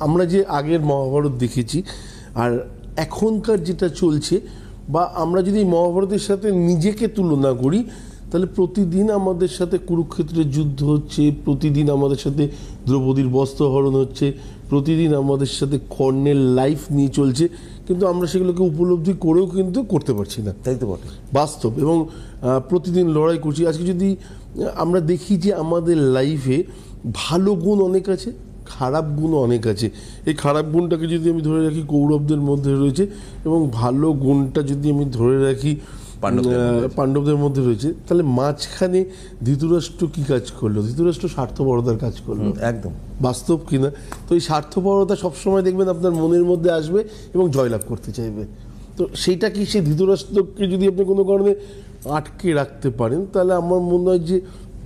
আমরা যে আগের মহাভারত দেখেছি আর এখনকার যেটা চলছে, বা আমরা যদি মহাভারতের সাথে নিজেকে তুলনা করি, তাহলে প্রতিদিন আমাদের সাথে কুরুক্ষেত্রের যুদ্ধ হচ্ছে, প্রতিদিন আমাদের সাথে দ্রৌপদীর বস্ত্রহরণ হচ্ছে, প্রতিদিন আমাদের সাথে কর্ণের লাইফ নিয়ে চলছে, কিন্তু আমরা সেগুলোকে উপলব্ধি করেও কিন্তু করতে পারছি না। তাই তো বটে, বাস্তব। এবং প্রতিদিন লড়াই করছি। আজকে যদি আমরা দেখি যে আমাদের লাইফে ভালো গুণ অনেক আছে, খারাপ গুণও অনেক আছে। এই খারাপ গুণটাকে যদি আমি ধরে রাখি কৌরবদের মধ্যে রয়েছে, এবং ভালো গুণটা যদি আমি ধরে রাখি পাণ্ডবদের মধ্যে রয়েছে, তাহলে মাঝখানে ধৃতরাষ্ট্র কি কাজ করলো? ধৃতরাষ্ট্র স্বার্থপরতার কাজ করলো। একদম বাস্তব কিনা? তো এই স্বার্থপরতা সবসময় দেখবেন আপনার মনের মধ্যে আসবে এবং জয়লাভ করতে চাইবে। তো সেইটা কি, সেই ধৃতরাষ্ট্রকে যদি আপনি কোনো কারণে আটকে রাখতে পারেন, তাহলে আমার মনে হয় যে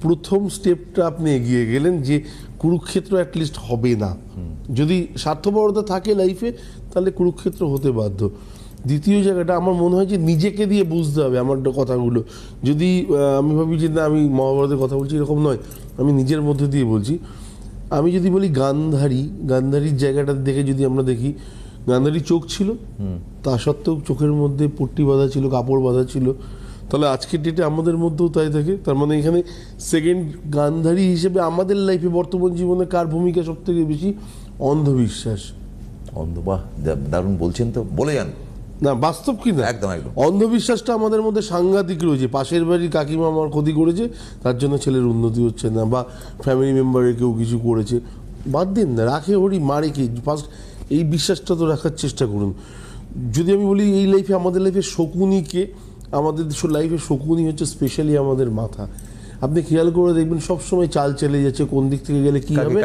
প্রথম স্টেপটা আপনি এগিয়ে গেলেন, যে কুরুক্ষেত্র অ্যাটলিস্ট হবে না। যদি স্বার্থপরতা থাকে লাইফে, তাহলে কুরুক্ষেত্র হতে বাধ্য। দ্বিতীয় জায়গাটা আমার মনে হয় যে নিজেকে দিয়ে বুঝতে হবে আমার কথাগুলো। যদি আমি ভাবি যে না, আমি মহাভারতের কথা বলছি, এরকম নয়, আমি নিজের মধ্যে দিয়ে বলছি। আমি যদি বলি গান্ধারীর জায়গাটা দেখে যদি আমরা দেখি, গান্ধারীর চোখ ছিল, তা সত্ত্বেও চোখের মধ্যে পট্টি বাঁধা ছিল, কাপড় বাঁধা ছিল। তাহলে আজকের ডেটে আমাদের মধ্যেও তাই থাকে। তার মানে এখানে সেকেন্ড গান্ধারী হিসেবে আমাদের লাইফে বর্তমান জীবনে কার ভূমিকা সব থেকে বেশি? অন্ধবিশ্বাস। বাহ, দারুণ বলছেন তো, বলে যান না, বাস্তব কি না? একদম একদম। অন্ধবিশ্বাসটা আমাদের মধ্যে সাংঘাতিক রয়েছে। পাশের বাড়ির কাকিমা আমার ক্ষতি করেছে, তার জন্য ছেলের উন্নতি হচ্ছে না, বা ফ্যামিলি মেম্বারের কেউ কিছু করেছে, বাদ দিন না, রাখে হরি মারে কি, ফার্স্ট এই বিশ্বাসটা তো রাখার চেষ্টা করুন। যদি আমি বলি এই লাইফে, আমাদের লাইফে শকুনিকে, আমাদের লাইফে শকুনি হচ্ছে স্পেশালি আমাদের মাথা। আপনি খেয়াল করে দেখবেন সবসময় চাল চলে যাচ্ছে, কোন দিক থেকে গেলে কি হবে,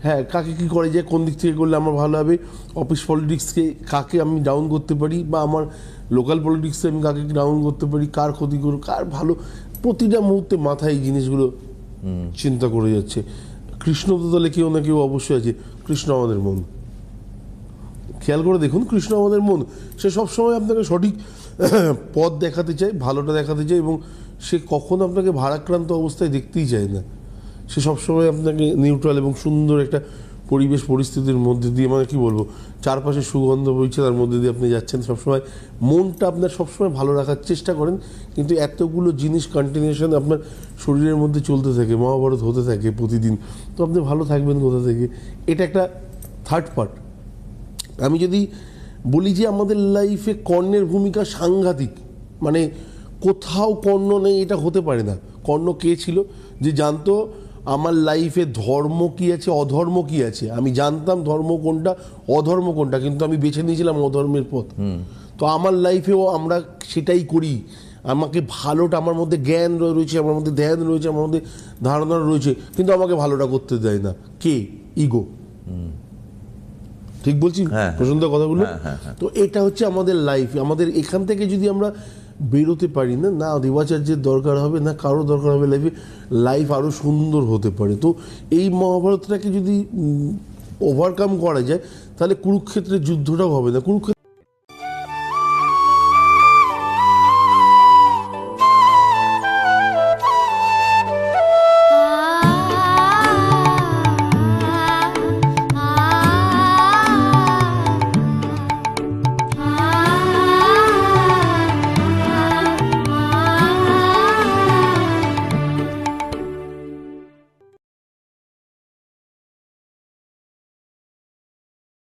হ্যাঁ কাকে কি করে যায়, কোন দিক থেকে করলে আমার ভালো হবে, অফিস পলিটিক্সকে কাকে আমি ডাউন করতে পারি, বা আমার লোকাল পলিটিক্সকে আমি কাকে ডাউন করতে পারি, কার ক্ষতি করবো, কার ভালো, প্রতিটা মুহূর্তে মাথায় এই জিনিসগুলো চিন্তা করে যাচ্ছে। কৃষ্ণ তো তাহলে কেউ না কেউ অবশ্যই আছে। কৃষ্ণ আমাদের মন, খেয়াল করে দেখুন, কৃষ্ণ আমাদের মন। সে সবসময় আপনাকে সঠিক পথ দেখাতে চায়, ভালোটা দেখাতে চায়, এবং সে কখনো আপনাকে ভারাক্রান্ত অবস্থায় দেখতেই চায় না। সে সবসময় আপনাকে নিউট্রাল এবং সুন্দর একটা পরিবেশ পরিস্থিতির মধ্যে দিয়ে, মানে কি বলবো, চারপাশে সুগন্ধ বইছে, তার মধ্যে দিয়ে আপনি যাচ্ছেন, সবসময় মনটা আপনার সবসময় ভালো রাখার চেষ্টা করেন। কিন্তু এতগুলো জিনিস কন্টিনিউশন আপনার শরীরের মধ্যে চলতে থাকে, মহাভারত হতে থাকে প্রতিদিন, তো আপনি ভালো থাকবেন কোথা থেকে? এটা একটা থার্ড পার্ট। আমি যদি বলি যে আমাদের লাইফে কর্ণের ভূমিকা সাংঘাতিক, মানে কোথাও কর্ণ নেই, এটা হতে পারে না। কর্ণ কে ছিল? যে জানতো আমার লাইফে ধর্ম কি আছে, অধর্ম কি আছে। আমি জানতাম ধর্ম কোনটা, অধর্ম কোনটা, কিন্তু আমি বেছে নিয়েছিলাম অধর্মের পথ। তো আমার লাইফেও আমরা সেটাই করি। আমাকে ভালোটা, আমার মধ্যে জ্ঞান রয়েছে, আমার মধ্যে ধ্যান রয়েছে, আমার মধ্যে ধারণা রয়েছে, কিন্তু আমাকে ভালোটা করতে দেয় না। কে? ইগো। ঠিক বলছি প্রশান্ত কথাগুলো? তো এটা হচ্ছে আমাদের লাইফ। আমাদের এখান থেকে যদি আমরা বেরোতে পারি না, না দেবাচার্যের দরকার হবে, না কারো দরকার হবে, লাইফ আরও সুন্দর হতে পারে। তো এই মহাভারতটাকে যদি ওভারকাম করা যায়, তাহলে কুরুক্ষেত্রের যুদ্ধটাও হবে না। কুরুক্ষেত্র